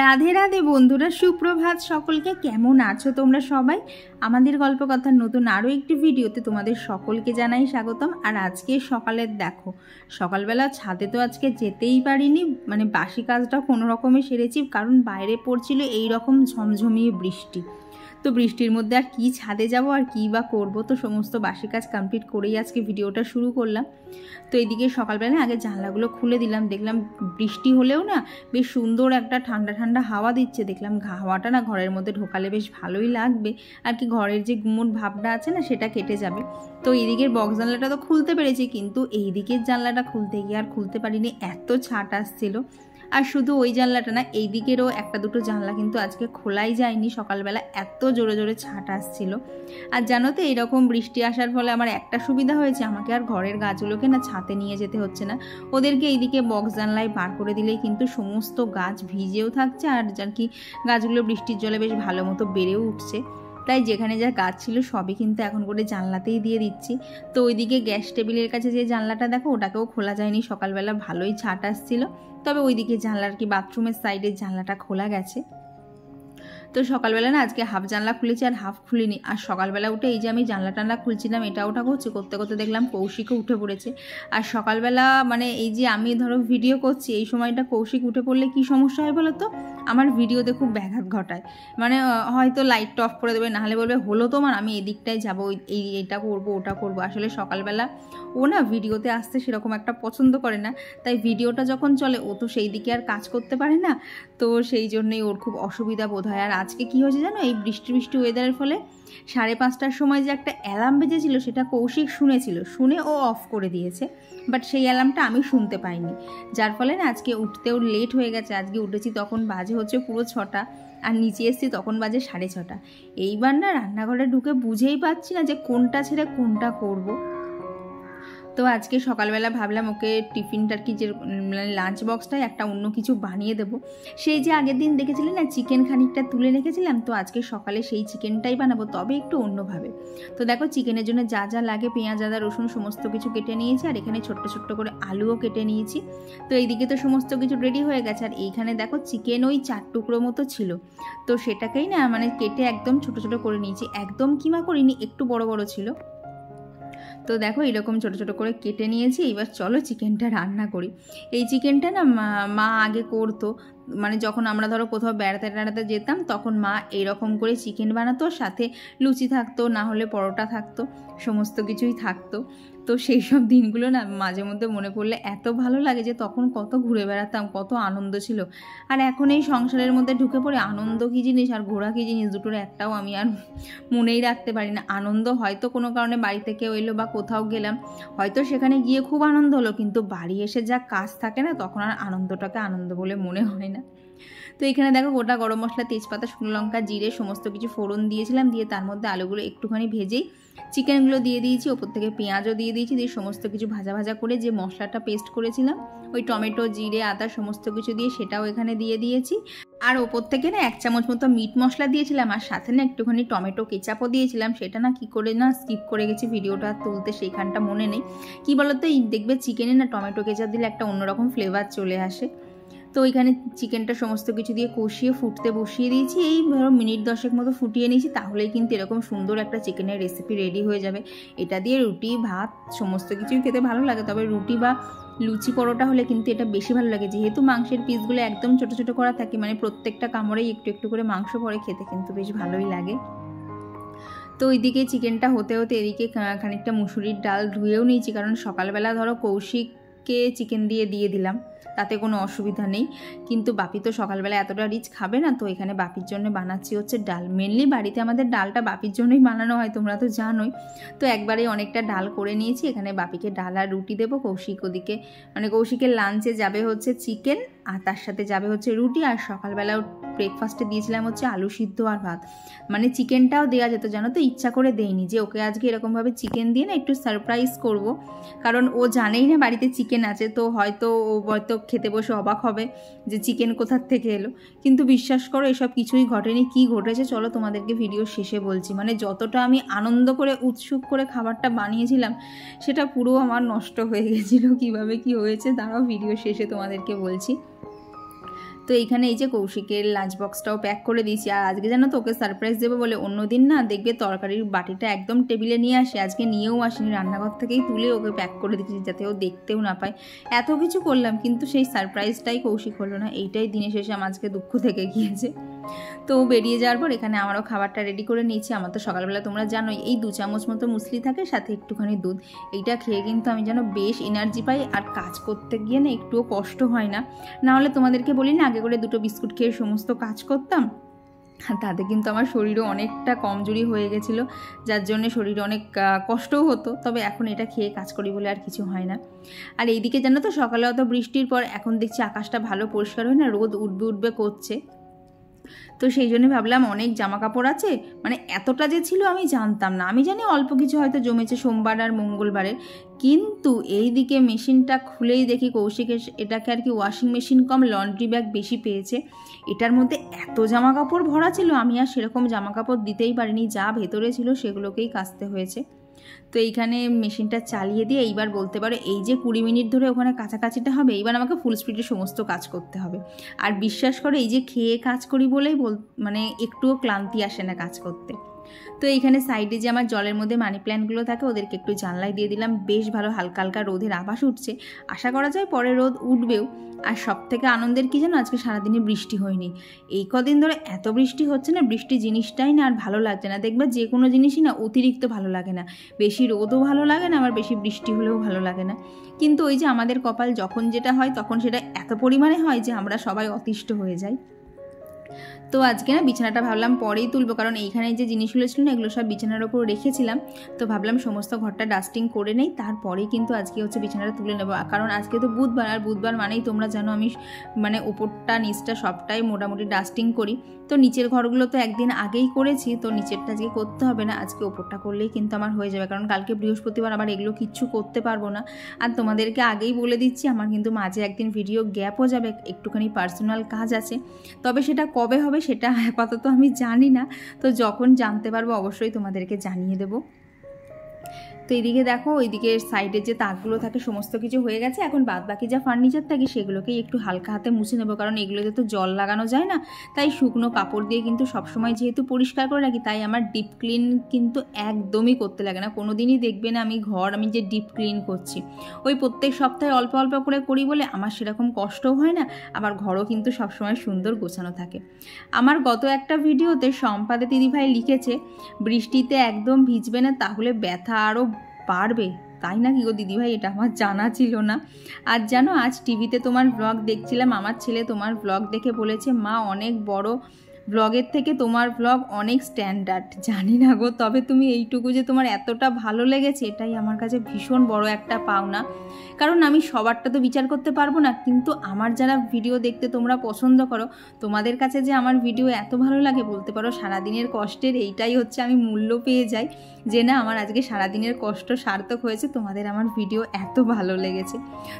রাধে রাধে বন্ধুরা, সুপ্রভাত সকলকে। কেমন আছো তোমরা সবাই? আমাদের গল্প কথার নতুন আরও একটি ভিডিওতে তোমাদের সকলকে জানাই স্বাগতম। আর আজকে সকালের দেখো, সকালবেলা ছাদে তো আজকে যেতেই পারিনি, মানে বাসি কাজটা কোনো রকমে সেরেছি, কারণ বাইরে পড়ছিল এই রকম ঝমঝমিয়ে বৃষ্টি। তো বৃষ্টির মধ্যে আর কি ছাদে যাব আর কি বা করবো, তো সমস্ত বাসি কাজ কমপ্লিট করেই আজকে ভিডিওটা শুরু করলাম। তো এইদিকে সকালবেলা আগে জানলাগুলো খুলে দিলাম, দেখলাম বৃষ্টি হলেও না বেশ সুন্দর একটা ঠান্ডা ঠান্ডা হাওয়া দিচ্ছে। দেখলাম হাওয়াটা না ঘরের মধ্যে ঢোকালে বেশ ভালোই লাগবে, আর কি ঘরের যে গুমোট ভাবটা আছে না সেটা কেটে যাবে। তো এইদিকের বক্স জানলাটা তো খুলতে পেরেছি, কিন্তু এই দিকের জানলাটা খুলতে গিয়ে আর খুলতে পারিনি, এত ছাট আসছিল। আর শুধু ওই জানলাটা না, এই দিকেরও একটা দুটো জানলা কিন্তু আজকে খোলাই যায়নি সকালবেলা, এত জোরে জোরে ছাট আসছিল। আর জানো তো, এইরকম বৃষ্টি আসার ফলে আমার একটা সুবিধা হয়েছে, আমাকে আর ঘরের গাছগুলোকে না ছাতে নিয়ে যেতে হচ্ছে না। ওদেরকে এইদিকে বক্স জানলায় বার করে দিলেই কিন্তু সমস্ত গাছ ভিজেও থাকছে, আর যার কি গাছগুলো বৃষ্টির জলে বেশ ভালো মতো বেড়েও উঠছে। তাই যেখানে যা গাছ ছিল সবই কিন্তু এখন করে জানলাতেই দিয়ে দিচ্ছি। তো ওইদিকে গ্যাস টেবিলের কাছে যে জানলাটা দেখো, ওটাকেও খোলা যায়নি সকালবেলা, ভালোই ছাট আসছিল। তবে ওইদিকে জানলার কি বাথরুমের সাইডের জানলাটা খোলা গেছে। তো সকালবেলা না আজকে হাফ জানলা খুলেছি আর হাফ খুলিনি। আর সকালবেলা উঠে এই যে আমি জানলা টানলা খুলছিলাম, এটা ওটা করতে করতে দেখলাম কৌশিকও উঠে পড়েছে। আর সকালবেলা মানে এই যে আমি ধরো ভিডিও করছি, এই সময়টা কৌশিক উঠে পড়লে কি সমস্যা হয় বলো তো, আমার ভিডিওতে খুব ব্যাঘাত ঘটায়। মানে হয়তো লাইটটা অফ করে দেবে, নাহলে বলবে হলো তোমার, আমি এদিকটায় যাবো, এইটা করবো ওটা করবো। আসলে সকালবেলা ও না ভিডিওতে আসতে সেরকম একটা পছন্দ করে না, তাই ভিডিওটা যখন চলে ও তো সেই দিকে আর কাজ করতে পারে না। তো সেই জন্যই ওর খুব অসুবিধা বোধ হয়। আর আজকে কী হয়েছে জানো, এই বৃষ্টি ওয়েদারের ফলে 5:30টার সময় যে একটা অ্যালার্ম বেজেছিল সেটা কৌশিক শুনেছিল, শুনে ও অফ করে দিয়েছে, বাট সেই অ্যালার্মটা আমি শুনতে পাইনি, যার ফলে না আজকে উঠতেও লেট হয়ে গেছে। আজকে উঠেছি তখন বাজে হচ্ছে পুরো 6টা, আর নিচে এসেছি তখন বাজে 6:30। এইবার না রান্নাঘরে ঢুকে বুঝেই পাচ্ছি না যে কোনটা ছেড়ে কোনটা করব। তো আজকে সকালবেলা ভাবলাম ওকে টিফিনটার কি যে মানে লাঞ্চ বক্সটায় একটা অন্য কিছু বানিয়ে দেবো। সেই যে আগের দিন দেখেছিলেন না চিকেন খানিকটা তুলে রেখেছিলাম, তো আজকে সকালে সেই চিকেনটাই বানাবো, তবে একটু অন্যভাবে। তো দেখো চিকেনের জন্য যা যা লাগে, পেঁয়াজ আদা রসুন সমস্ত কিছু কেটে নিয়েছি, আর এখানে ছোট্ট ছোট্ট করে আলুও কেটে নিয়েছি। তো এইদিকে তো সমস্ত কিছু রেডি হয়ে গেছে। আর এইখানে দেখো চিকেন ওই 4 টুকরো মতো ছিল, তো সেটাকেই না মানে কেটে একদম ছোট ছোট করে নিয়েছি, একদম কিমা করিনি, একটু বড় বড় ছিল। তো দেখো এরকম ছোট ছোট করে কেটে নিয়েছি। এবার চলো চিকেনটা রান্না করি। এই চিকেনটা না মা আগে করতো, মানে যখন আমরা ধরো কোথাও বেড়াতে যেতাম তখন মা এইরকম করে চিকেন বানাতো, সাথে লুচি থাকতো, না হলে পরোটা থাকতো, সমস্ত কিছুই থাকতো। তো সেই সব দিনগুলো না মাঝে মধ্যে মনে পড়লে এত ভালো লাগে যে তখন কত ঘুরে বেড়াতাম, কত আনন্দ ছিল। আর এখন এই সংসারের মধ্যে ঢুকে পড়ে আনন্দ কী জিনিস আর ঘোরা কী জিনিস, দুটোর একটাও আমি আর মনেই রাখতে পারি না। আনন্দ হয়তো কোনো কারণে বাড়িতে কেউ এলো বা কোথাও গেলাম, হয়তো সেখানে গিয়ে খুব আনন্দ হলো, কিন্তু বাড়ি এসে যা কাজ থাকে না, তখন আর আনন্দটাকে আনন্দ বলে মনে হয় না। তো এখানে দেখো গোটা গরম মশলা, তেজপাতা, শুকনো লঙ্কা, জিরে সমস্ত কিছু ফোড়ন দিয়েছিলাম, দিয়ে তার মধ্যে আলুগুলো একটুখানি ভেজেই চিকেনগুলো দিয়ে দিয়েছি, ওপর থেকে পেঁয়াজও দিয়ে দিয়েছি, দিয়ে সমস্ত কিছু ভাজা ভাজা করে যে মশলাটা পেস্ট করেছিলাম ওই টমেটো জিরে আদা সমস্ত কিছু দিয়ে সেটাও এখানে দিয়ে দিয়েছি। আর ওপর থেকে না 1 চামচ মতো মিট মশলা দিয়েছিলাম, আর সাথে না একটুখানি টমেটো কেচাপও দিয়েছিলাম। সেটা না কি করে না স্কিপ করে গেছি ভিডিওটা তুলতে, সেইখানটা মনে নেই। কি বলতো, এই দেখবে চিকেনে না টমেটো কেচাপ দিলে একটা অন্যরকম ফ্লেভার চলে আসে। তো ওইখানে চিকেনটা সমস্ত কিছু দিয়ে কষিয়ে ফুটতে বসিয়ে দিয়েছি। এই ধরো মিনিট 10 মতো ফুটিয়ে নিয়েছি, তাহলেই কিন্তু এরকম সুন্দর একটা চিকেনের রেসিপি রেডি হয়ে যাবে। এটা দিয়ে রুটি ভাত সমস্ত কিছুই খেতে ভালো লাগে, তবে রুটি বা লুচি পরোটা হলে কিন্তু এটা বেশি ভালো লাগে, যেহেতু মাংসের পিসগুলো একদম ছোট ছোট করা থাকে, মানে প্রত্যেকটা কামড়েই একটু একটু করে মাংস পড়ে, খেতে কিন্তু বেশ ভালোই লাগে। তো ওইদিকে চিকেনটা হতে হতে এদিকে খানিকটা মুসুরির ডাল ধুয়েও নিয়েছি, কারণ সকালবেলা ধরো কৌশিককে চিকেন দিয়ে দিলাম, তাতে কোনো অসুবিধা নেই। কিন্তু বাপি তো সকালবেলা এতটা রিচ খাবে না, তো এখানে বাপির জন্য বানাচ্ছি হচ্ছে ডাল। মেনলি বাড়িতে আমাদের ডালটা বাপির জন্যই বানানো হয়, তোমরা তো জানোই। তো একবারে অনেকটা ডাল করে নিয়েছি, এখানে বাপিকে ডাল আর রুটি দেবো। কৌশিক ওদিকে মানে কৌশিকের লাঞ্চে যাবে হচ্ছে চিকেন, আর তার সাথে যাবে হচ্ছে রুটি। আর সকালবেলাও ব্রেকফাস্টে দিয়েছিলাম হচ্ছে আলু সিদ্ধ আর ভাত। মানে চিকেনটাও দেওয়া যেত, জানো তো, ইচ্ছা করে দেয়নি যে ওকে আজকে এরকমভাবে চিকেন দিয়ে না একটু সারপ্রাইজ করব, কারণ ও জানেই না বাড়িতে চিকেন আছে। তো হয়তো ও হয়তো খেতে বসে অবাক হবে যে চিকেন কোথার থেকে এলো, কিন্তু বিশ্বাস করো এসব কিছুই ঘটেনি। কি ঘটেছে চলো তোমাদেরকে ভিডিও শেষে বলছি। মানে যতটা আমি আনন্দ করে উৎসুক করে খাবারটা বানিয়েছিলাম, সেটা পুরো আমার নষ্ট হয়ে গেছিলো। কিভাবে কি হয়েছে দাঁড়াও ভিডিও শেষে তোমাদেরকে বলছি। তো এইখানে এই যে কৌশিকের লাঞ্চ বক্সটাও প্যাক করে দিয়েছি। আর আজকে জানো তো ওকে সারপ্রাইজ দেবো বলে অন্যদিন না দেখবে তরকারির বাটিটা একদম টেবিলে নিয়ে আসে, আজকে নিয়েও আসেনি, রান্নাঘর থেকেই তুলে ওকে প্যাক করে দিচ্ছি যাতে ও দেখতেও না পায়। এত কিছু করলাম কিন্তু সেই সারপ্রাইজটাই কৌশিক হলো না, এইটাই দিনের শেষে আমার আজকে দুঃখ থেকে গিয়েছে। তো বেরিয়ে যাওয়ার পর এখানে আমারও খাবারটা রেডি করে নিয়েছি। আমার তো সকালবেলা তোমরা জানোই এই 2 চামচ মতো মুসলি থাকে, সাথে একটুখানি দুধ। এইটা খেয়ে কিন্তু আমি যেন বেশ এনার্জি পাই, আর কাজ করতে গিয়ে না একটুও কষ্ট হয় না। নাহলে তোমাদেরকে বলি না আগে করে 2টো বিস্কুট খেয়ে সমস্ত কাজ করতাম, তাতে কিন্তু আমার শরীরও অনেকটা কমজোরি হয়ে গেছিলো, যার জন্য শরীরে অনেক কষ্টও হতো। তবে এখন এটা খেয়ে কাজ করি বলে আর কিছু হয় না। আর এইদিকে জানো তো সকালে অত বৃষ্টির পর এখন দেখছি আকাশটা ভালো পরিষ্কার হয় না, রোদ উঠবে উঠবে করছে। তো সেই জন্য ভাবলাম অনেক জামা কাপড় আছে, মানে এতটা যে ছিল আমি জানতাম না। আমি জানি অল্প কিছু হয়তো জমেছে সোমবার আর মঙ্গলবারের, কিন্তু এই দিকে মেশিনটা খুলেই দেখি কৌশিকের এটাকে আর কি ওয়াশিং মেশিন কম লন্ড্রি ব্যাগ বেশি পেয়েছে। এটার মধ্যে এত জামা কাপড় ভরা ছিল, আমি আর সেরকম জামা কাপড় দিতেই পারিনি, যা ভেতরে ছিল সেগুলোকেই কাচতে হয়েছে। তো এইখানে মেশিনটা চালিয়ে দিয়ে এইবার বলতে পারো এই যে 20 মিনিট ধরে ওখানে কাছাকাছিটা হবে, এইবার আমাকে ফুল স্পিডে সমস্ত কাজ করতে হবে। আর বিশ্বাস করো এই যে খেয়ে কাজ করি বলেই মানে একটুও ক্লান্তি আসে না কাজ করতে। তো এইখানে সাইডে যে আমার জলের মধ্যে মানি প্ল্যান্টগুলো থাকে ওদেরকে একটু জানলায় দিয়ে দিলাম, বেশ ভালো হালকা হালকা রোদের আভাস উঠছে, আশা করা যায় পরে রোদ উঠবেও। আর সব থেকে আনন্দের কি জানো, আজকে সারাদিনে বৃষ্টি হয়নি। এই কদিন ধরে এত বৃষ্টি হচ্ছে না, বৃষ্টি জিনিসটাই না আর ভালো লাগছে না। দেখবে যে কোনো জিনিসই না অতিরিক্ত ভালো লাগে না, বেশি রোদও ভালো লাগে না, আবার বেশি বৃষ্টি হলেও ভালো লাগে না। কিন্তু ওই যে আমাদের কপাল যখন যেটা হয় তখন সেটা এত পরিমাণে হয় যে আমরা সবাই অতিষ্ঠ হয়ে যাই। তো আজকে না বিছানাটা ভাবলাম পরেই তুলবো, কারণ এইখানে যে জিনিসগুলো ছিল না এগুলো সব বিছানার ওপর রেখেছিলাম। তো ভাবলাম সমস্ত ঘরটা ডাস্টিং করে নেই, তারপরেই কিন্তু আজকে হচ্ছে বিছানাটা তুলে নেবো। কারণ আজকে তো বুধবার, আর বুধবার মানেই তোমরা জানো আমি মানে ওপরটা নিচটা সবটাই মোটামুটি ডাস্টিং করি। তো নিচের ঘরগুলো তো একদিন আগেই করেছি, তো নিচেরটা আজকে করতে হবে না, আজকে ওপরটা করলেই কিন্তু আমার হয়ে যাবে। কারণ কালকে বৃহস্পতিবার, আবার এগুলো কিচ্ছু করতে পারবো না। আর তোমাদেরকে আগেই বলে দিচ্ছি আমার কিন্তু মাঝে একদিন ভিডিও গ্যাপও যাবে, একটুখানি পার্সোনাল কাজ আছে। তবে সেটা কবে হবে সেটা আপাতত আমি জানি না, তো যখন জানতে পারবো অবশ্যই তোমাদেরকে জানিয়ে দেবো। তো এইদিকে দেখো ওইদিকে সাইডের যে তাকগুলো থাকে সমস্ত কিছু হয়ে গেছে, এখন বাদ বাকি যা ফার্নিচার থাকে সেগুলোকেই একটু হালকা হাতে মুছে নেবো, কারণ এগুলোতে তো জল লাগানো যায় না। তাই শুকনো কাপড় দিয়ে কিন্তু সবসময় যেহেতু পরিষ্কার করে রাখি, তাই আমার ডিপ ক্লিন কিন্তু একদমই করতে লাগে না। কোনো দিনই দেখবে না আমি যে ডিপ ক্লিন করছি, ওই প্রত্যেক সপ্তাহে অল্প অল্প করে করি বলে আমার সেরকম কষ্টও হয় না, আবার ঘরও কিন্তু সবসময় সুন্দর গোছানো থাকে। আমার গত একটা ভিডিওতে সম্পাদে দিদিভাই লিখেছে বৃষ্টিতে একদম ভিজবে না, তাহলে ব্যথা আরও পারবে। তাই নাকি গো দিদিভাই, এটা আমার জানা ছিল না। আর জানো আজ টিভিতে তোমার ব্লগ দেখছিলাম, আমার ছেলে তোমার ব্লগ দেখে বলেছে মা অনেক বড় ব্লগের থেকে তোমার ব্লগ অনেক স্ট্যান্ডার্ড। জানি না গো, তবে তুমি এইটুকু যে তোমার এতটা ভালো লেগেছে এটাই আমার কাছে ভীষণ বড় একটা পাওনা। কারণ আমি সবারটা তো বিচার করতে পারবো না, কিন্তু আমার যারা ভিডিও দেখতে তোমরা পছন্দ করো, তোমাদের কাছে যে আমার ভিডিও এত ভালো লাগে বলতে পারো সারাদিনের কষ্টের এইটাই হচ্ছে আমি মূল্য পেয়ে যাই, যে না আমার আজকে সারাদিনের কষ্ট সার্থক হয়েছে, তোমাদের আমার ভিডিও এত ভালো লেগেছে।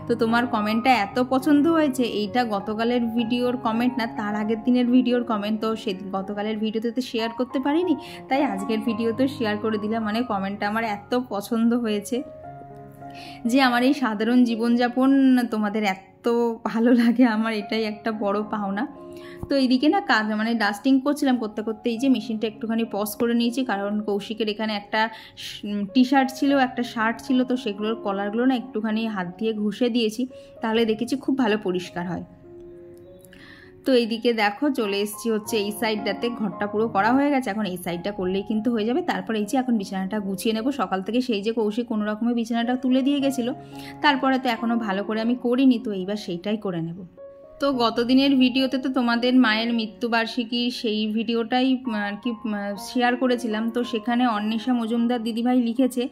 তো তোমার কমেন্টটা এত পছন্দ হয়েছে, এইটা গতকালের ভিডিওর কমেন্ট না, তার আগের দিনের ভিডিওর কমেন্ট। তো গতকালের ভিডিওতে তো শেয়ার করতে পারিনি, তাই আজকের ভিডিওতে শেয়ার করে দিলাম। মানে কমেন্টটা আমার এত পছন্দ হয়েছে যে আমার এই সাধারণ জীবনযাপন তোমাদের এত ভালো লাগে, আমার এটাই একটা বড় পাওনা। তো এইদিকে না কাজ মানে ডাস্টিং করছিলাম, করতে করতে এই যে মেশিনটা একটুখানি পজ করে নিয়েছি, কারণ কৌশিকের এখানে একটা টি শার্ট ছিল একটা শার্ট ছিল, তো সেগুলোর কলারগুলো না একটুখানি হাত দিয়ে ঘষে দিয়েছি, তাহলে দেখেছি খুব ভালো পরিষ্কার হয়। তো এইদিকে দেখো চলে এসেছি হচ্ছে এই সাইডটাতে, ঘরটা পুরো করা হয়ে গেছে, এখন এই সাইডটা করলেই কিন্তু হয়ে যাবে। তারপর এই যে এখন বিছানাটা গুছিয়ে নেব। সকাল থেকে সেই যে কৌশিক কোনো রকমের বিছানাটা তুলে দিয়ে গেছিলো, তারপরে তো এখনও ভালো করে আমি করিনি, তো এইবার সেইটাই করে নেব। তো গতদিনের ভিডিওতে তো তোমাদের মায়ের মৃত্যুবার্ষিকী সেই ভিডিওটাই আর কি শেয়ার করেছিলাম। তো সেখানে অন্বেষা মজুমদার দিদিভাই লিখেছে,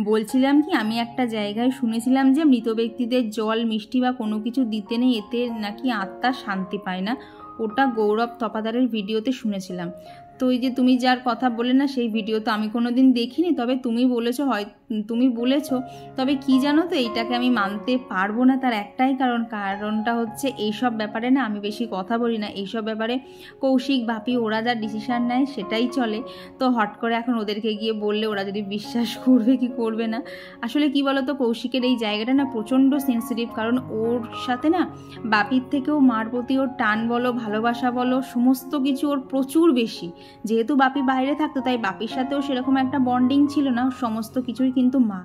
বলছিলাম কি আমি একটা জায়গায় শুনেছিলাম যে মৃত ব্যক্তিদের জল মিষ্টি বা কোনো কিছু দিতে নেই, এতে নাকি আত্মা শান্তি পায় না। ওটা গৌরব তপাদারের ভিডিওতে শুনেছিলাম। তো ওই যে তুমি যার কথা বলে না, সেই ভিডিও তো আমি কোনো দিন দেখিনি, তবে তুমি বলেছো, তবে কি জানো তো, এইটাকে আমি মানতে পারবো না। তার একটাই কারণটা হচ্ছে এইসব ব্যাপারে না আমি বেশি কথা বলি না। এইসব ব্যাপারে কৌশিক, বাপি ওরা যা ডিসিশান নেয় সেটাই চলে। তো হট করে এখন ওদেরকে গিয়ে বললে ওরা যদি বিশ্বাস করবে কি করবে না। আসলে কি বলো তো, কৌশিকের এই জায়গাটা না প্রচণ্ড সেন্সিটিভ, কারণ ওর সাথে না বাপির থেকেও মার প্রতি ওর টান বলো, ভালোবাসা বলো, সমস্ত কিছু ওর প্রচুর বেশি। যেহেতু বাপি বাইরে থাকতো তাই বাপির সাথেও সেরকম একটা বন্ডিং ছিল না, সমস্ত কিছুই কিন্তু মা।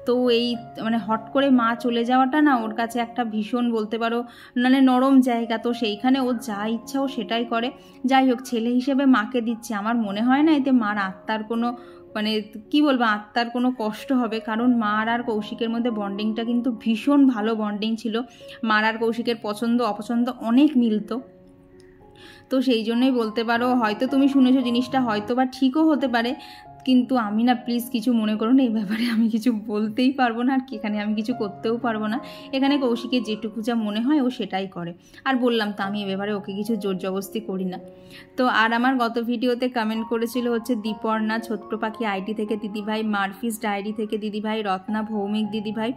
তো এই মানে হট করে মা চলে যাওয়াটা না ওর কাছে একটা ভীষণ বলতে পারো মানে নরম জায়গা। তো সেইখানে ও যা ইচ্ছা ও সেটাই করে। যাই হোক, ছেলে হিসেবে মাকে দিচ্ছে, আমার মনে হয় না এতে মার আত্মার কোনো মানে কি বলবো, আত্মার কোনো কষ্ট হবে, কারণ মার আর কৌশিকের মধ্যে বন্ডিংটা কিন্তু ভীষণ ভালো বন্ডিং ছিল। মার আর কৌশিকের পছন্দ অপছন্দ অনেক মিলতো। তো সেই জন্যই বলতে পারো, হয়তো তুমি শুনেছো জিনিসটা, হয়তো বা ঠিকও হতে পারে, কিন্তু আমি না প্লিজ কিছু মনে করো না, এই ব্যাপারে আমি কিছু বলতেই পারবো না, আর এখানে আমি কিছু করতেও পারবো না। এখানে কৌশিকের যেটুকু যা মনে হয় ও সেটাই করে। আর বললাম তো আমি এ ব্যাপারে ওকে কিছু জোর জবরদস্তি করি না। তো আর আমার গত ভিডিওতে কমেন্ট করেছিল হচ্ছে দীপর্ণা ছোট্ট পাখি আইডি থেকে দিদিভাই, মারফিস ডায়েরি থেকে দিদিভাই, রত্না ভৌমিক দিদিভাই,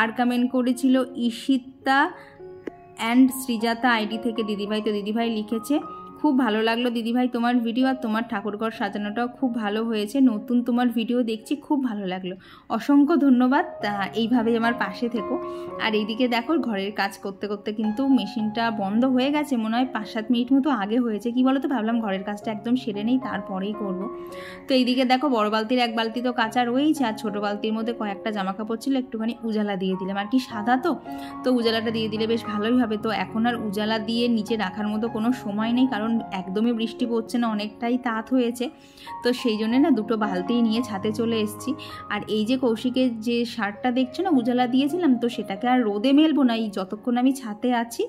আর কমেন্ট করেছিল ঈশিতা অ্যান্ড শ্রীজাতা আইডি থেকে দিদিভাই। তো দিদিভাই লিখেছে, খুব ভালো লাগলো দিদিভাই তোমার ভিডিও, আর তোমার ঠাকুরঘর সাজানোটাও খুব ভালো হয়েছে, নতুন তোমার ভিডিও দেখছি, খুব ভালো লাগলো, অসংখ্য ধন্যবাদ, এইভাবে আমার পাশে থেকো। আর এইদিকে দেখো ঘরের কাজ করতে করতে কিন্তু মেশিনটা বন্ধ হয়ে গেছে, মনে হয় 5-7 মিনিট মতো আগে হয়েছে। কি বলো তো, ভাবলাম ঘরের কাজটা একদম সেরে নেই তারপরেই করব। তো এইদিকে দেখো বড় বালতির 1 বালতি তো কাঁচা রয়েইছে, আর ছোটো বালতির মধ্যে কয়েকটা জামা কাপড় ছিল, একটুখানি উজালা দিয়ে দিলাম, আর কি সাদা তো উজালাটা দিয়ে দিলে বেশ ভালোই হবে। তো এখন আর উজালা দিয়ে নিচে রাখার মতো কোনো সময় নেই, কারণ একদমই বৃষ্টি পড়ছে না, অনেকটাই তাঁত হয়েছে। তো সেই জন্য না 2টো বালতি নিয়ে ছাদে চলে এসেছি। আর এই যে কৌশিকের যে শার্টটা দেখছো না উজালা দিয়েছিলাম, তো সেটাকে আর রোদে মেলবো না, এই যতক্ষণ আমি ছাদে আছি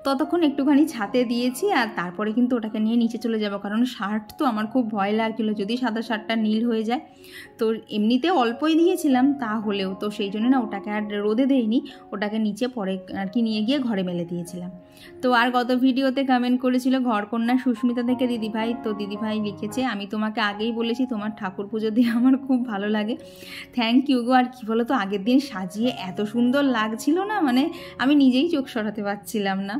ততক্ষণ একটুখানি ছাতে দিয়েছি, আর তারপরে কিন্তু ওটাকে নিয়ে নিচে চলে যাব, কারণ শার্ট তো আমার খুব ভয় লাগছিলো যদি সাদা শার্টটা নীল হয়ে যায়। তো এমনিতে অল্পই দিয়েছিলাম তা হলেও, তো সেই জন্য না ওটাকে আর রোদে দেইনি, ওটাকে নিচে পরে আর কি নিয়ে গিয়ে ঘরে মেলে দিয়েছিলাম। তো আর গত ভিডিওতে কমেন্ট করেছিল ঘরকন্যা সুস্মিতা থেকে দিদিভাই। তো দিদিভাই লিখেছে, আমি তোমাকে আগেই বলেছি তোমার ঠাকুর পুজো দিয়ে আমার খুব ভালো লাগে। Thank you go. আর কী বলো তো, আগের দিন সাজিয়ে এত সুন্দর লাগছিল না, মানে আমি নিজেই চোখ সরাতে পারছিলাম না।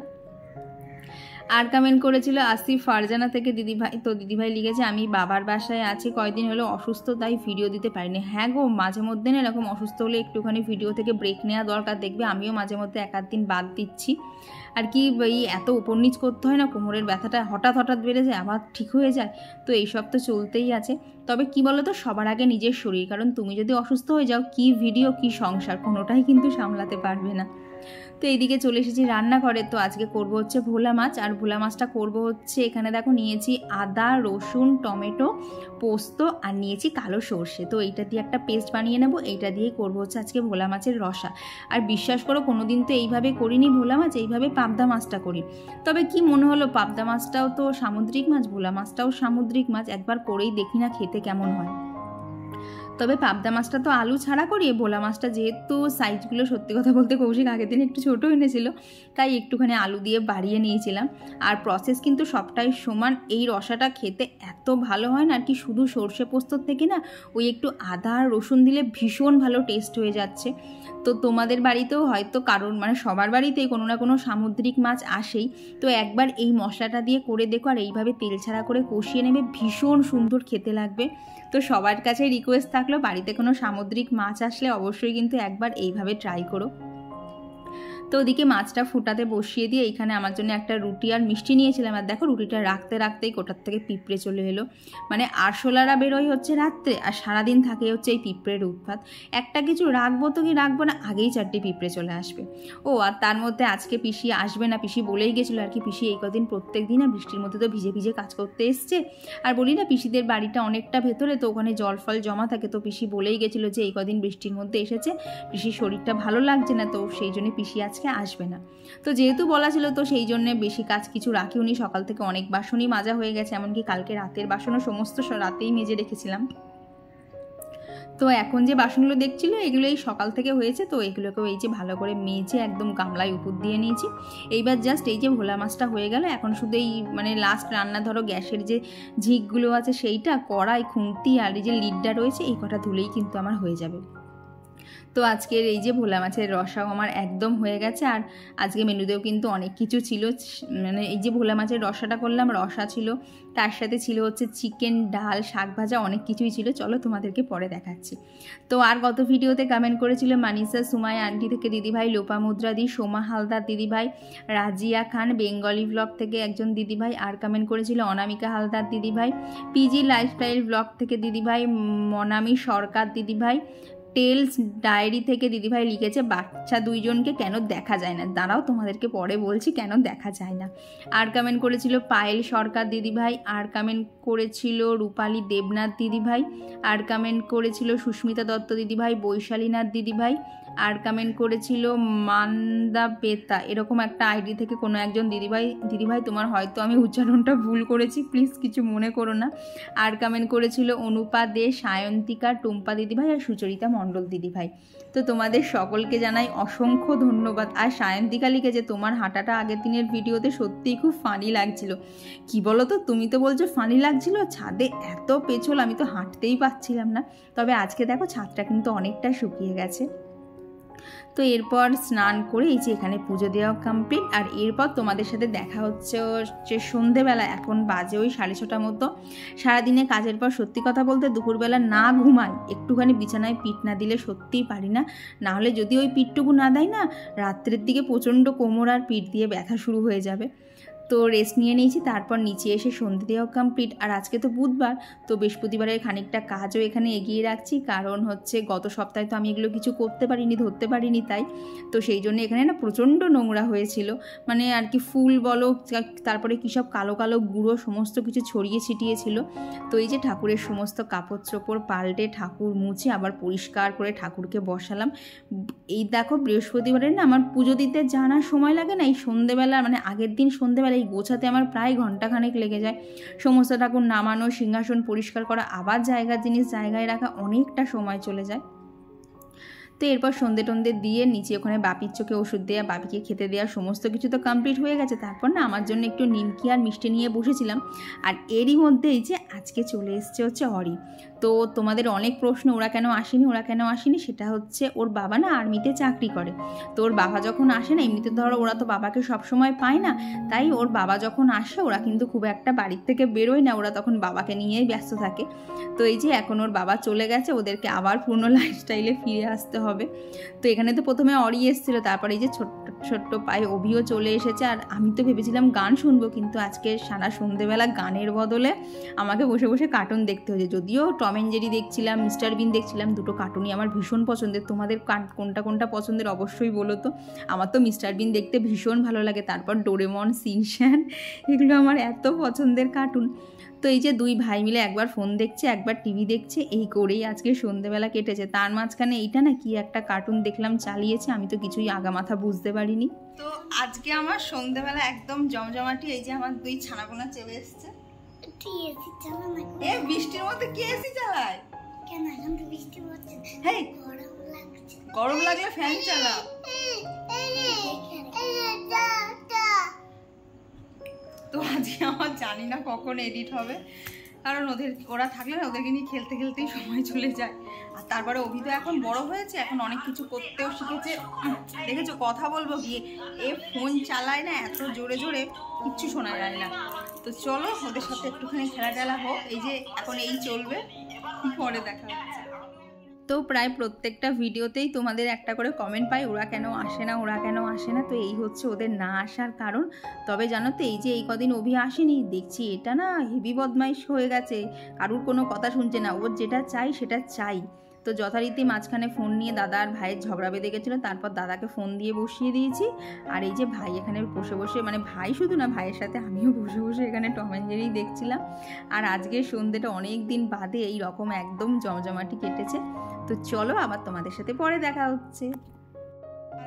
আর কমেন্ট করেছিল আসিফ ফারজানা থেকে দিদিভাই। তো দিদিভাই লিখেছে, আমি বাবার বাসায় আছি, কয়েকদিন হলো অসুস্থ তাই ভিডিও দিতে পারিনি। হ্যাঁ গো, মাঝে মধ্যে না এরকম অসুস্থ হলে একটুখানি ভিডিও থেকে ব্রেক নেওয়া দরকার। দেখবে আমিও মাঝে মধ্যে 1-8 দিন বাদ দিচ্ছি। আর কি এই এত উপর নিচ করতে হয় না, কোমরের ব্যথাটা হঠাৎ বেড়ে যায় আবার ঠিক হয়ে যায়, তো এইসব তো চলতেই আছে। তবে কি বলো তো, সবার আগে নিজের শরীর, কারণ তুমি যদি অসুস্থ হয়ে যাও কি ভিডিও কি সংসার কোনোটাই কিন্তু সামলাতে পারবে না। তো এইদিকে চলে এসেছি রান্নাঘরে। তো আজকে করব হচ্ছে ভোলা মাছ, আর ভোলা মাছটা করব হচ্ছে এখানে দেখো নিয়েছি আদা রসুন টমেটো পোস্ত আর নিয়েছি কালো সর্ষে। তো এইটা দিয়ে একটা পেস্ট বানিয়ে নেব, এইটা দিয়ে করব হচ্ছে আজকে ভোলা মাছের রসা। আর বিশ্বাস করো কোনোদিন তো এইভাবে করিনি ভোলা মাছ, এইভাবে পাবদা মাছটা করি। তবে কি মনে হলো, পাবদা মাছটাও তো সামুদ্রিক মাছ, ভোলা মাছটাও সামুদ্রিক মাছ, একবার করেই দেখি না খেতে কেমন হয়। তবে পাবদা মাছটা তো আলু ছাড়া করি, ভোলা মাছটা যেহেতু সাইজগুলো সত্যি কথা বলতে কৌশিক আগের দিন একটু ছোটো এনেছিল, তাই একটুখানি আলু দিয়ে বাড়িয়ে নিয়েছিলাম। আর প্রসেস কিন্তু সবটাই সমান। এই রসাটা খেতে এত ভালো হয় না, আর কি শুধু সর্ষে পোস্তর থেকে না ওই একটু আদা আর রসুন দিলে ভীষণ ভালো টেস্ট হয়ে যাচ্ছে। তো তোমাদের বাড়িতেও হয়তো কারণ মানে সবার বাড়িতেই কোনো না কোনো সামুদ্রিক মাছ আসেই, তো একবার এই মশলাটা দিয়ে করে দেখো, আর এইভাবে তেল ছাড়া করে কষিয়ে নেবে, ভীষণ সুন্দর খেতে লাগবে। তো সবার কাছে রিকোয়েস্ট থাকলো, বাড়িতে কোনো সামুদ্রিক মাছ আসলে অবশ্যই কিন্তু একবার এইভাবে ট্রাই করো। তো ওদিকে মাছটা ফুটাতে বসিয়ে দিয়ে এইখানে আমার জন্য একটা রুটি আর মিষ্টি নিয়েছিলাম। আর দেখো রুটিটা রাখতে রাখতেই কোটার থেকে পিঁপড়ে চলে এলো। মানে আরশোলারা বেরোয় হচ্ছে রাত্রে, আর সারাদিন থাকে হচ্ছে এই পিঁপড়ের উৎপাত। একটা কিছু রাখবো তো কি রাখবো না, আগেই 4টে পিঁপড়ে চলে আসবে। ও আর তার মধ্যে আজকে পিসি আসবে না, পিসি বলেই গেছিলো আর কি, পিসি এই কদিন প্রত্যেক দিন না বৃষ্টির মধ্যে তো ভিজে ভিজে কাজ করতে এসছে। আর বলি না পিসিদের বাড়িটা অনেকটা ভেতরে, তো ওখানে জল ফল জমা থাকে, তো পিসি বলেই গেছিলো যে এই কদিন বৃষ্টির মধ্যে এসেছে, পিসির শরীরটা ভালো লাগছে না, তো সেই জন্য পিসি আজকে আসবে না। তো যেহেতু বলা ছিল, তো সেই জন্য বেশি কাজ কিছু রাখিওনি। সকাল থেকে অনেক বাসনই মাজা হয়ে গেছে, এমনকি কালকে রাতের বাসনও সমস্ত রাতেই মেজে রেখেছিলাম। তো এখন যে বাসনগুলো দেখছিল এগুলো এই সকাল থেকে হয়েছে, তো এগুলোকেও এই যে ভালো করে মেজে একদম গামলায় উপর দিয়ে নিয়েছি। এইবার জাস্ট এই যে ভোলা মাছটা হয়ে গেল, এখন শুধু এই মানে লাস্ট রান্না ধরো গ্যাসের যে ঝিকগুলো আছে সেইটা, কড়াই, খুন্তি আর এই যে লিডটা রয়েছে এই কটা ধুলেই কিন্তু আমার হয়ে যাবে। তো আজকের এই যে ভোলা মাছের রসাও আমার একদম হয়ে গেছে। আর আজকে মেনুতেও কিন্তু অনেক কিছু ছিল, মানে এই যে ভোলা মাছের রসাটা করলাম, রসা ছিল, তার সাথে ছিল হচ্ছে চিকেন, ডাল, শাক ভাজা, অনেক কিছুই ছিল। চলো তোমাদেরকে পরে দেখাচ্ছি। তো আর গত ভিডিওতে কমেন্ট করেছিল মানিসা সুমাই আন্টি থেকে দিদিভাই, লোপামুদ্রা দি, সোমা হালদার দিদিভাই, রাজিয়া খান বেঙ্গলি ব্লগ থেকে একজন দিদিভাই, আর কমেন্ট করেছিল অনামিকা হালদার দিদিভাই, পিজি লাইফস্টাইল ব্লগ থেকে দিদিভাই, মনামি সরকার দিদিভাই, টেলস ডায়েরি থেকে দিদিভাই লিখেছে বাচ্চা দুইজনকে কেন দেখা যায় না। দাঁড়াও তোমাদেরকে পরে বলছি কেন দেখা যায় না। আর কমেন্ট করেছিল পায়েল সরকার দিদিভাই, আর কমেন্ট করেছিল রূপালী দেবনাথ দিদিভাই, আর কমেন্ট করেছিল সুস্মিতা দত্ত দিদিভাই, বৈশালীনাথ দিদিভাই, আর কমেন্ট করেছিল মান্দা পেতা, এরকম একটা আইডি থেকে কোনো একজন দিদিভাই তোমার হয়তো আমি উচ্চারণটা ভুল করেছি, প্লিজ কিছু মনে করো না। আর কমেন্ট করেছিল অনুপা দে, সায়ন্তিকা, টুম্পা দিদিভাই আর সুচরিতা মণ্ডল দিদিভাই। তো তোমাদের সকলকে জানাই অসংখ্য ধন্যবাদ। আর সায়ন্তিকা লিখেছে তোমার হাঁটাটা আগের দিনের ভিডিওতে সত্যিই খুব ফানি লাগছিল। কি বলো তো, তুমি তো বলছো ফানি লাগছিল, ছাদে এত পেছল আমি তো হাঁটতেই পারছিলাম না। তবে আজকে দেখো ছাদটা কিন্তু অনেকটা শুকিয়ে গেছে। তো এরপর স্নান করে এই যে এখানে পুজো দেওয়া কমপ্লিট। আর এরপর তোমাদের সাথে দেখা হচ্ছে সন্ধেবেলা, এখন বাজে ওই 6:30 মতো। সারাদিনে কাজের পর সত্যি কথা বলতে দুপুরবেলা না ঘুমাই, একটুখানি বিছানায় পিঠ না দিলে সত্যিই পারি না। না হলে যদি ওই পিঠটুকু না দেয় না, রাত্রের দিকে প্রচণ্ড কোমর আর পিঠ দিয়ে ব্যথা শুরু হয়ে যাবে। তো রেস্ট নিয়ে নিয়েছি, তারপর নিচে এসে সন্ধে দেওয়া কমপ্লিট। আর আজকে তো বুধবার, তো বৃহস্পতিবারের খানিকটা কাজও এখানে এগিয়ে রাখছি, কারণ হচ্ছে গত সপ্তাহে তো আমি এগুলো কিছু করতে পারিনি, ধরতে পারিনি, তাই তো সেই জন্য এখানে না প্রচণ্ড নোংরা হয়েছিল, মানে আর কি ফুল বলো, তারপরে কী সব কালো কালো গুঁড়ো সমস্ত কিছু ছড়িয়ে ছিটিয়েছিল। তো এই যে ঠাকুরের সমস্ত কাপড় চোপড় পাল্টে ঠাকুর মুছে আবার পরিষ্কার করে ঠাকুরকে বসালাম। এই দেখো বৃহস্পতিবারের না আমার পুজো দিতে জানার সময় লাগে না, এই সন্ধেবেলা মানে আগের দিন সন্ধেবেলা এই গোছাতে আমার প্রায় ঘন্টাখানেক লেগে যায়। সমস্ত ঠাকুর নামানো, সিংহাসন পরিষ্কার করা, আবার জায়গার জিনিস জায়গায় রাখা, অনেকটা সময় চলে যায়। তো এরপর সন্ধে টন্ধে দিয়ে নিচে ওখানে বাপির চোখে ওষুধ দেওয়া, বাপিকে খেতে দেওয়া, সমস্ত কিছু তো কমপ্লিট হয়ে গেছে। তারপর না আমার জন্য একটু নিমকি আর মিষ্টি নিয়ে বসেছিলাম। আর এরই মধ্যে এই যে আজকে চলে এসছে হচ্ছে অরি। তো তোমাদের অনেক প্রশ্ন ওরা কেন আসেনি, সেটা হচ্ছে ওর বাবা না আর্মিতে চাকরি করে। তো ওর বাবা যখন আসে না, এমনিতে ধরো ওরা তো বাবাকে সবসময় পায় না, তাই ওর বাবা যখন আসে ওরা কিন্তু খুব একটা বাড়ির থেকে বেরোয় না, ওরা তখন বাবাকে নিয়েই ব্যস্ত থাকে। তো এই যে এখন ওর বাবা চলে গেছে, ওদেরকে আবার পুরনো লাইফস্টাইলে ফিরে আসতে হবে। তো এখানে তো প্রথমে অরি এসেছিলো, তারপরে এই যে ছোট্ট পায়ে অভিও চলে এসেছে। আর আমি তো ভেবেছিলাম গান শুনবো, কিন্তু আজকে সারা সন্ধেবেলা গানের বদলে আমাকে বসে বসে কার্টুন দেখতে হয়েছে। যদিও টম অ্যান্ড জেরি দেখছিলাম, মিস্টার বিন দেখছিলাম, দুটো কার্টুনই আমার ভীষণ পছন্দের। তোমাদের কোনটা পছন্দের অবশ্যই বলো তো। আমার তো মিস্টার বিন দেখতে ভীষণ ভালো লাগে, তারপর ডোরেমন, সিনচ্যান, এগুলো আমার এত পছন্দের কার্টুন। তো এই যে দুই ভাই মিলে একবার ফোন দেখছে, একবার টিভি দেখছে, এই করেই আজকে সন্ধেবেলা কেটেছে। তার মাঝখানে এইটা না কি একটা কার্টুন দেখলাম চালিয়েছে, আমি তো কিছুই আগামাথা বুঝতে পারিনি। তো আজকে আমার সন্ধেবেলা একদম জমজমাটি। এই যে আমার দুই ছানাপোনা চলে এসছে। এ বৃষ্টির মধ্যে কে এসি চালায়? কেন এখন তো বৃষ্টি হচ্ছে? হেই, গরম লাগলে ফ্যান চালা। তো আজকে আমার জানি না কখন এডিট হবে, কারণ ওরা থাকলে না ওদেরকে নিয়ে খেলতে খেলতেই সময় চলে যায়। আর তারপরে অভি তো এখন বড় হয়েছে, এখন অনেক কিছু করতেও শিখেছে। দেখেছো, কথা বলবো গিয়ে এ ফোন চালায় না এত জোরে জোরে, কিচ্ছু শোনা যায় না। তো চলো ওদের সাথে একটুখানি খেলা হোক। এই যে এখন এই চলবে, পরে দেখা হচ্ছে। তো প্রায় প্রত্যেকটা ভিডিওতেই তোমাদের একটা করে কমেন্ট পাই, ওরা কেন আসে না। তো এই হচ্ছে ওদের না আসার কারণ। তবে জানো তো, এই যে এই কদিন অভি আসেনি, দেখছি এটা না হেভি বদমাইশ হয়ে গেছে, কারুর কোনো কথা শুনছে না, ওর যেটা চাই সেটা চাই। তো যথারীতি মাঝখানে ফোন নিয়ে দাদা আর ভাইয়ের ঝগড়া বেঁধে গেছিলো, তারপর দাদাকে ফোন দিয়ে বসিয়ে দিয়েছি। আর এই যে ভাই এখানে বসে বসে, মানে ভাই শুধু না, ভাইয়ের সাথে আমিও বসে বসে এখানে টম অ্যান্ড জেরি দেখছিলাম। আর আজকে সন্ধ্যেটা অনেক দিন বাদে এই রকম একদম জমজমাটি কেটেছে। তো চলো আবার তোমাদের সাথে পরে দেখা হচ্ছে।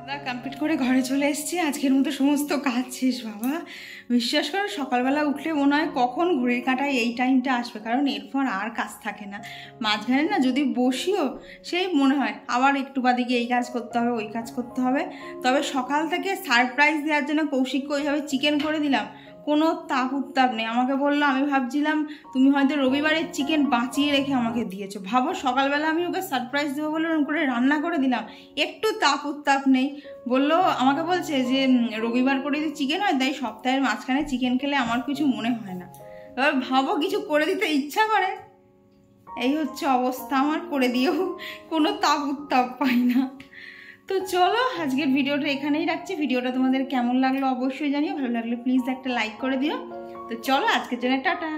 খাওয়া কমপ্লিট করে ঘরে চলে এসেছি। আজকের মতো সমস্ত কাজ শেষ। বাবা বিশ্বাস করো, সকালবেলা উঠলে মনে হয় কখন ঘড়ির কাঁটায় এই টাইমটা আসবে, কারণ এরপর আর কাজ থাকে না। মাঝখানে না যদি বসিও, সেই মনে হয় আবার একটু বাদে গিয়ে এই কাজ করতে হবে, ওই কাজ করতে হবে। তবে সকাল থেকে সারপ্রাইজ দেওয়ার জন্য কৌশিককে ওইভাবে চিকেন করে দিলাম, কোনো তাপ উত্তাপ নেই। আমাকে বললো, আমি ভাবছিলাম তুমি হয়তো রবিবারের চিকেন বাঁচিয়ে রেখে আমাকে দিয়েছো। ভাবো সকালবেলা আমি ওকে সারপ্রাইজ দেবো বলে ওরকম করে রান্না করে দিলাম, একটু তাপ উত্তাপ নেই। বললো, আমাকে বলছে যে রবিবার করে যদি চিকেন হয় তাই সপ্তাহের মাঝখানে চিকেন খেলে আমার কিছু মনে হয় না। এবার ভাবো কিছু করে দিতে ইচ্ছা করে, এই হচ্ছে অবস্থা আমার। করে দিয়েও কোনো তাপ উত্তাপ পাই না। তো চলো আজকের ভিডিওটা এখানেই রাখছি। ভিডিওটা তোমাদের কেমন লাগলো অবশ্যই জানিও, ভালো লাগলে প্লিজ একটা লাইক করে দিও। তো চলো আজকের জন্য টাটা।